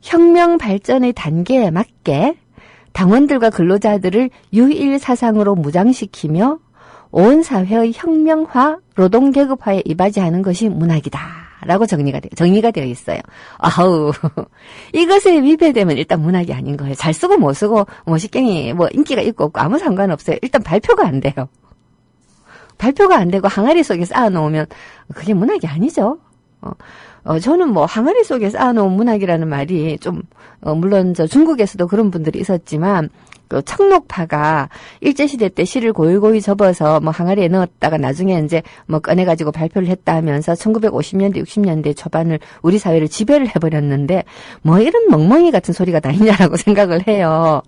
혁명 발전의 단계에 맞게 당원들과 근로자들을 유일 사상으로 무장시키며 온 사회의 혁명화, 노동계급화에 이바지하는 것이 문학이다 라고 정리가 되어 있어요. 아우, 이것에 위배되면 일단 문학이 아닌 거예요. 잘 쓰고 못 쓰고, 식경이 인기가 있고 없고 아무 상관없어요. 일단 발표가 안 돼요. 발표가 안 되고 항아리 속에 쌓아놓으면 그게 문학이 아니죠. 저는 항아리 속에 쌓아놓은 문학이라는 말이 좀, 물론 중국에서도 그런 분들이 있었지만, 그 청록파가 일제시대 때 시를 고이고이 접어서 항아리에 넣었다가 나중에 이제 꺼내가지고 발표를 했다 하면서 1950년대, 60년대 초반을 우리 사회를 지배를 해버렸는데, 이런 멍멍이 같은 소리가 다 있냐라고 생각을 해요.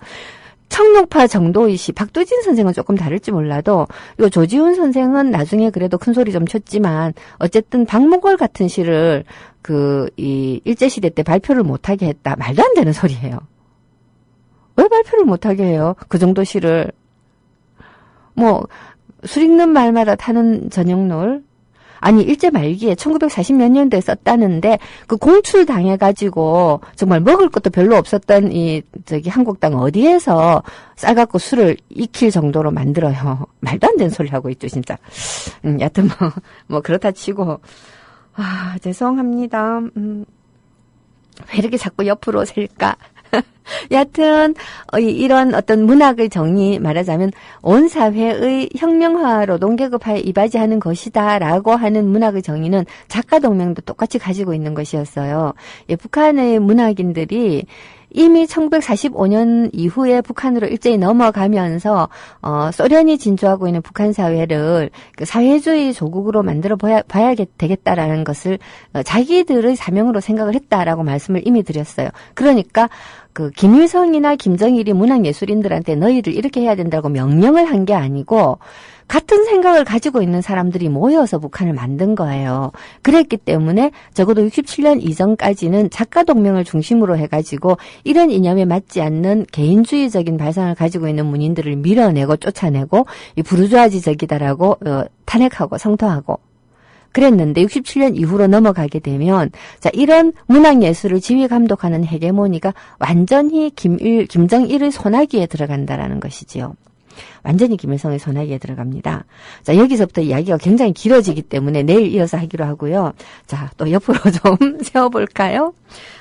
청록파 정도의 시, 박두진 선생은 조금 다를지 몰라도, 요 조지훈 선생은 나중에 그래도 큰 소리 좀 쳤지만, 어쨌든 박목월 같은 시를 이 일제시대 때 발표를 못하게 했다. 말도 안 되는 소리예요. 왜 발표를 못하게 해요? 그 정도 시를. 술 읽는 말마다 타는 저녁놀. 아니, 일제 말기에 1940 몇 년도에 썼다는데, 그 공출 당해가지고, 정말 먹을 것도 별로 없었던 한국 땅 어디에서 싸갖고 술을 익힐 정도로 만들어요. 말도 안 되는 소리 하고 있죠, 진짜. 여튼 그렇다 치고. 죄송합니다. 왜 이렇게 자꾸 옆으로 셀까? 여하튼 이런 어떤 문학의 정의, 말하자면 온 사회의 혁명화, 노동계급화에 이바지하는 것이다라고 하는 문학의 정의는 작가 동맹도 똑같이 가지고 있는 것이었어요. 북한의 문학인들이 이미 1945년 이후에 북한으로 일제히 넘어가면서 소련이 진주하고 있는 북한 사회를 사회주의 조국으로 만들어 봐야 되겠다라는 것을 자기들의 사명으로 생각을 했다라고 말씀을 이미 드렸어요. 그러니까 김일성이나 김정일이 문학예술인들한테 너희들 이렇게 해야 된다고 명령을 한 게 아니고 같은 생각을 가지고 있는 사람들이 모여서 북한을 만든 거예요. 그랬기 때문에 적어도 67년 이전까지는 작가 동맹을 중심으로 해가지고 이런 이념에 맞지 않는 개인주의적인 발상을 가지고 있는 문인들을 밀어내고 쫓아내고 이 부르주아지적이다라고 탄핵하고 성토하고, 그랬는데 67년 이후로 넘어가게 되면 자 이런 문학예술을 지휘 감독하는 헤게모니가 완전히 김정일의 손아귀에 들어간다라는 것이지요. 완전히 김일성의 손아귀에 들어갑니다. 자, 여기서부터 이야기가 굉장히 길어지기 때문에 내일 이어서 하기로 하고요. 자, 또 옆으로 좀 세워볼까요?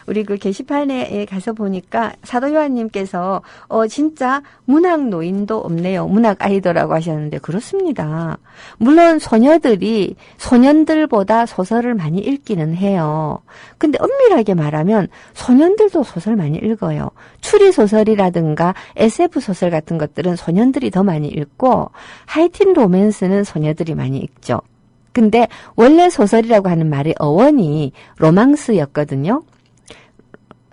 우리 그 게시판에 가서 보니까 사도요한님께서 진짜 문학 노인도 없네요. 문학 아이돌이라고 하셨는데 그렇습니다. 물론 소년들보다 소설을 많이 읽기는 해요. 근데 엄밀하게 말하면 소년들도 소설 많이 읽어요. 추리소설이라든가 SF소설 같은 것들은 소년들이 더 많이 읽고 하이틴 로맨스는 소녀들이 많이 읽죠. 근데 원래 소설이라고 하는 말의 어원이 로망스였거든요.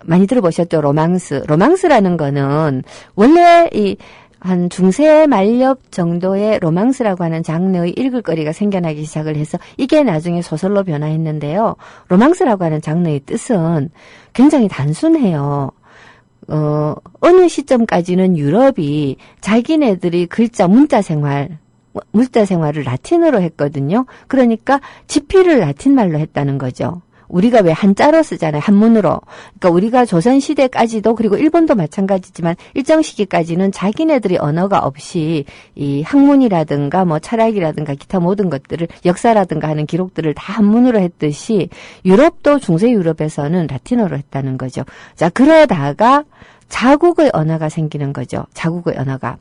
많이 들어보셨죠? 로망스라는 거는 원래 한 중세 말엽 정도의 로망스라고 하는 장르의 읽을 거리가 생겨나기 시작을 해서 이게 나중에 소설로 변화했는데요. 로망스라고 하는 장르의 뜻은 굉장히 단순해요. 어느 시점까지는 유럽이 자기네들이 문자 생활을 라틴어로 했거든요. 그러니까 지필을 라틴 말로 했다는 거죠. 우리가 왜 한자로 쓰잖아요. 한문으로. 그러니까 우리가 조선시대까지도 그리고 일본도 마찬가지지만 일정 시기까지는 자기네들이 언어가 없이 이 학문이라든가 뭐 철학이라든가 기타 모든 것들을 역사라든가 하는 기록들을 다 한문으로 했듯이 유럽도 중세 유럽에서는 라틴어로 했다는 거죠. 자, 그러다가 자국의 언어가 생기는 거죠. 자국의 언어가.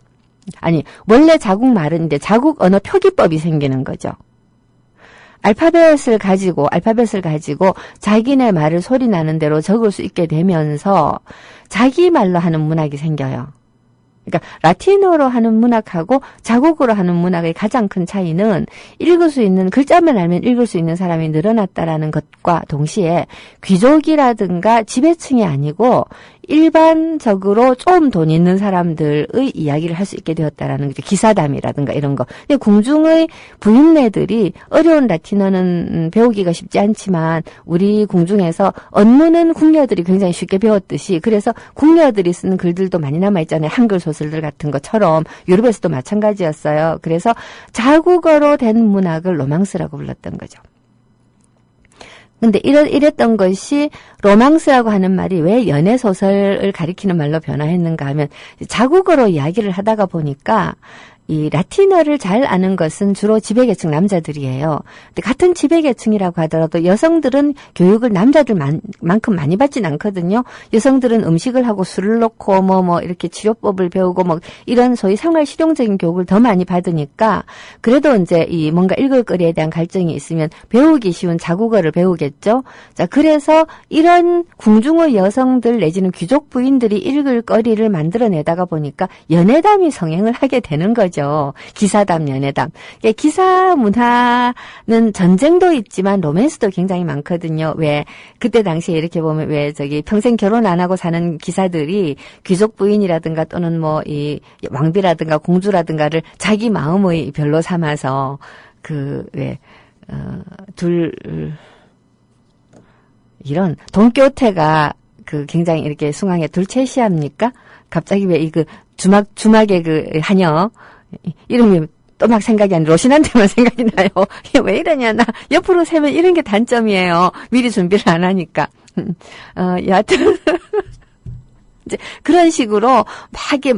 아니, 원래 자국 말은 이제 자국 언어 표기법이 생기는 거죠. 알파벳을 가지고 자기네 말을 소리 나는 대로 적을 수 있게 되면서 자기 말로 하는 문학이 생겨요. 그러니까 라틴어로 하는 문학하고 자국어로 하는 문학의 가장 큰 차이는 읽을 수 있는 글자만 알면 읽을 수 있는 사람이 늘어났다라는 것과 동시에 귀족이라든가 지배층이 아니고 일반적으로 좀 돈 있는 사람들의 이야기를 할 수 있게 되었다라는 거죠. 기사담이라든가 이런 거. 근데 궁중의 부인네들이 어려운 라틴어는 배우기가 쉽지 않지만 우리 궁중에서 언문은 궁녀들이 굉장히 쉽게 배웠듯이 그래서 궁녀들이 쓰는 글들도 많이 남아있잖아요. 한글 소설들 같은 것처럼 유럽에서도 마찬가지였어요. 그래서 자국어로 된 문학을 로망스라고 불렀던 거죠. 근데 이랬던 것이 로망스라고 하는 말이 왜 연애소설을 가리키는 말로 변화했는가 하면 자국어로 이야기를 하다가 보니까 이 라틴어를 잘 아는 것은 주로 지배계층 남자들이에요. 근데 같은 지배계층이라고 하더라도 여성들은 교육을 남자들만큼 많이 받진 않거든요. 여성들은 음식을 하고 술을 놓고 뭐 이렇게 치료법을 배우고 뭐 이런 소위 생활 실용적인 교육을 더 많이 받으니까 그래도 이제 이 뭔가 읽을 거리에 대한 갈증이 있으면 배우기 쉬운 자국어를 배우겠죠. 자, 그래서 이런 궁중의 여성들 내지는 귀족 부인들이 읽을 거리를 만들어내다가 보니까 연애담이 성행을 하게 되는 거죠. 기사담, 연애담. 기사 문화는 전쟁도 있지만 로맨스도 굉장히 많거든요. 왜 그때 당시에 이렇게 보면 왜 평생 결혼 안 하고 사는 기사들이 귀족 부인이라든가 또는 뭐 이 왕비라든가 공주라든가를 자기 마음의 별로 삼아서 이런 돈키호테가 굉장히 이렇게 숭앙에 둘체시합니까? 갑자기 왜 주막의 하녀 이름이 또 막 생각이 안 로신한테만 생각이 나요. 이게 왜 이러냐. 나 옆으로 세면 이런 게 단점이에요. 미리 준비를 안 하니까. 여하튼 이제 그런 식으로 막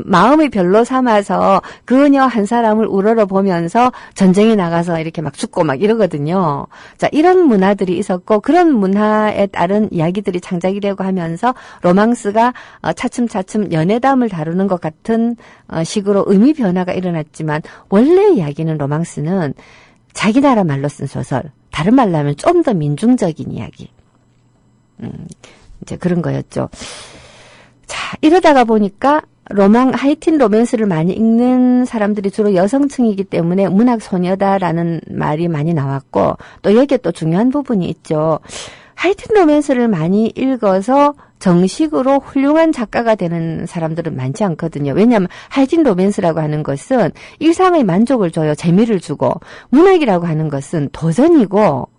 마음의 별로 삼아서 그녀 한 사람을 우러러 보면서 전쟁에 나가서 이렇게 막 죽고 막 이러거든요. 자, 이런 문화들이 있었고 그런 문화에 따른 이야기들이 창작이 되고 하면서 로망스가 차츰차츰 연애담을 다루는 것 같은 식으로 의미 변화가 일어났지만 원래 이야기는 로망스는 자기 나라 말로 쓴 소설, 다른 말로 하면 좀 더 민중적인 이야기. 이제 그런 거였죠. 자, 이러다가 보니까 하이틴 로맨스를 많이 읽는 사람들이 주로 여성층이기 때문에 문학 소녀다라는 말이 많이 나왔고 또 여기에 또 중요한 부분이 있죠. 하이틴 로맨스를 많이 읽어서 정식으로 훌륭한 작가가 되는 사람들은 많지 않거든요. 왜냐하면 하이틴 로맨스라고 하는 것은 일상의 만족을 줘요. 재미를 주고 문학이라고 하는 것은 도전이고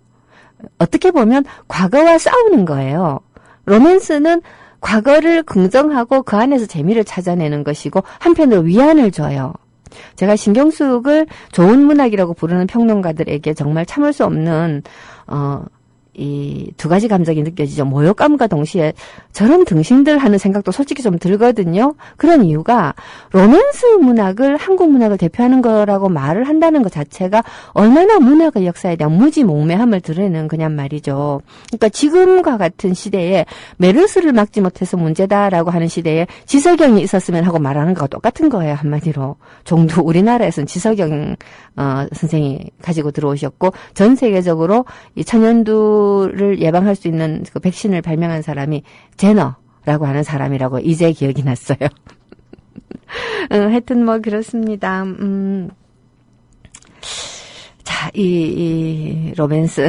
어떻게 보면 과거와 싸우는 거예요. 로맨스는 과거를 긍정하고 그 안에서 재미를 찾아내는 것이고 한편으로 위안을 줘요. 제가 신경숙을 좋은 문학이라고 부르는 평론가들에게 정말 참을 수 없는 이 두 가지 감정이 느껴지죠. 모욕감과 동시에 저런 등신들 하는 생각도 솔직히 좀 들거든요. 그런 이유가 로맨스 문학을 한국 문학을 대표하는 거라고 말을 한다는 것 자체가 얼마나 문학의 역사에 대한 무지몽매함을 드러내는 그냥 말이죠. 그러니까 지금과 같은 시대에 메르스를 막지 못해서 문제다라고 하는 시대에 지석영이 있었으면 하고 말하는 거가 똑같은 거예요. 한마디로. 종도 우리나라에서는 지석영 선생이 가지고 들어오셨고 전 세계적으로 이 천연두를 예방할 수 있는 그 백신을 발명한 사람이 제너라고 하는 사람이라고 이제 기억이 났어요. 하여튼 뭐 그렇습니다. 자, 이 로맨스.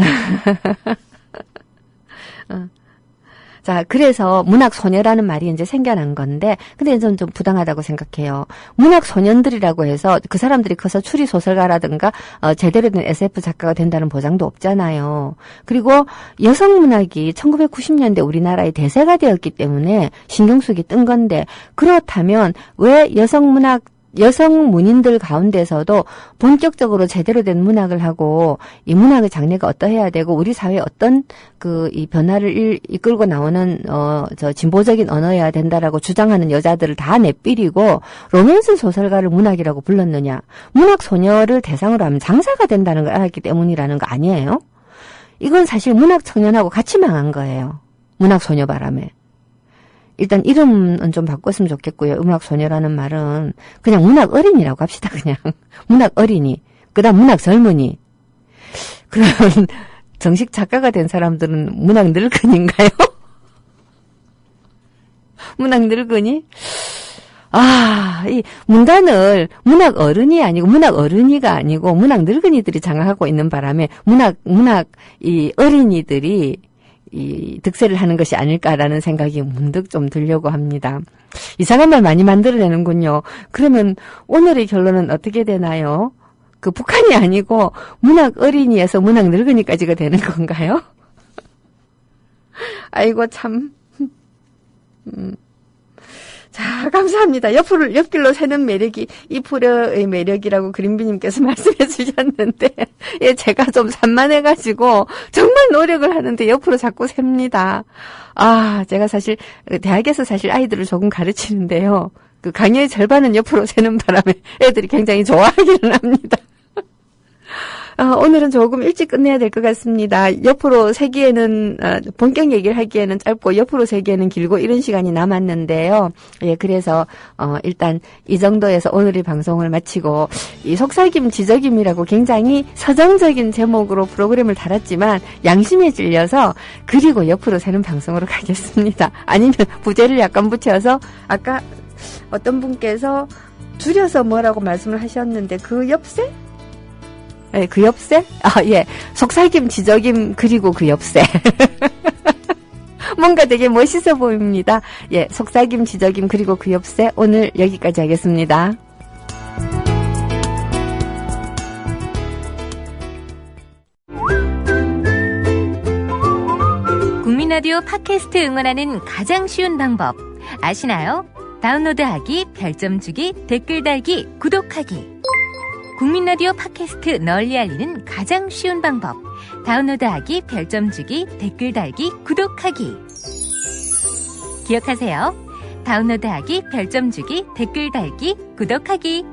자, 그래서 문학소녀라는 말이 이제 생겨난 건데, 근데 저는 좀 부당하다고 생각해요. 문학소년들이라고 해서 그 사람들이 커서 추리소설가라든가, 제대로 된 SF 작가가 된다는 보장도 없잖아요. 그리고 여성문학이 1990년대 우리나라의 대세가 되었기 때문에 신경숙이 뜬 건데, 그렇다면 왜 여성 문인들 가운데서도 본격적으로 제대로 된 문학을 하고 이 문학의 장르가 어떠해야 되고 우리 사회에 어떤 이 변화를 이끌고 나오는 저 진보적인 언어여야 된다라고 주장하는 여자들을 다 내삐리고 로맨스 소설가를 문학이라고 불렀느냐. 문학 소녀를 대상으로 하면 장사가 된다는 걸 알았기 때문이라는 거 아니에요? 이건 사실 문학 청년하고 같이 망한 거예요. 문학 소녀 바람에. 일단 이름은 좀 바꿨으면 좋겠고요. 문학 소녀라는 말은 그냥 문학 어린이라고 합시다. 그냥 문학 어린이. 그다음 문학 젊은이. 그럼 정식 작가가 된 사람들은 문학 늙은인가요? 문학 늙은이? 이 문단을 문학 어른이 아니고 문학 어른이가 아니고 문학 늙은이들이 장악하고 있는 바람에 문학 이 어린이들이 이 득세를 하는 것이 아닐까라는 생각이 문득 좀 들려고 합니다. 이상한 말 많이 만들어내는군요. 그러면 오늘의 결론은 어떻게 되나요? 그 북한이 아니고 문학 어린이에서 문학 늙은이까지가 되는 건가요? 아이고 참. 자, 감사합니다. 옆길로 새는 매력이 이 프로의 매력이라고 그린비님께서 말씀해 주셨는데, 예, 제가 좀 산만해가지고, 정말 노력을 하는데 옆으로 자꾸 셉니다. 제가 사실, 대학에서 사실 아이들을 조금 가르치는데요. 그 강의의 절반은 옆으로 새는 바람에 애들이 굉장히 좋아하기는 합니다. 오늘은 조금 일찍 끝내야 될 것 같습니다. 옆으로 세기에는 본격 얘기를 하기에는 짧고 옆으로 세기에는 길고 이런 시간이 남았는데요. 예, 그래서 일단 이 정도에서 오늘의 방송을 마치고 이 속삭임 지적임이라고 굉장히 서정적인 제목으로 프로그램을 달았지만 양심에 찔려서 그리고 옆으로 새는 방송으로 가겠습니다. 아니면 부제를 약간 붙여서 아까 어떤 분께서 줄여서 뭐라고 말씀을 하셨는데 그 옆새? 네, 그 옆새? 예. 속삭임, 지적임, 그리고 그 옆새. 뭔가 되게 멋있어 보입니다. 예. 속삭임, 지적임, 그리고 그 옆새. 오늘 여기까지 하겠습니다. 국민라디오 팟캐스트 응원하는 가장 쉬운 방법 아시나요? 다운로드하기, 별점 주기, 댓글 달기, 구독하기. 국민라디오 팟캐스트 널리 알리는 가장 쉬운 방법. 다운로드하기, 별점 주기, 댓글 달기, 구독하기. 기억하세요. 다운로드하기, 별점 주기, 댓글 달기, 구독하기.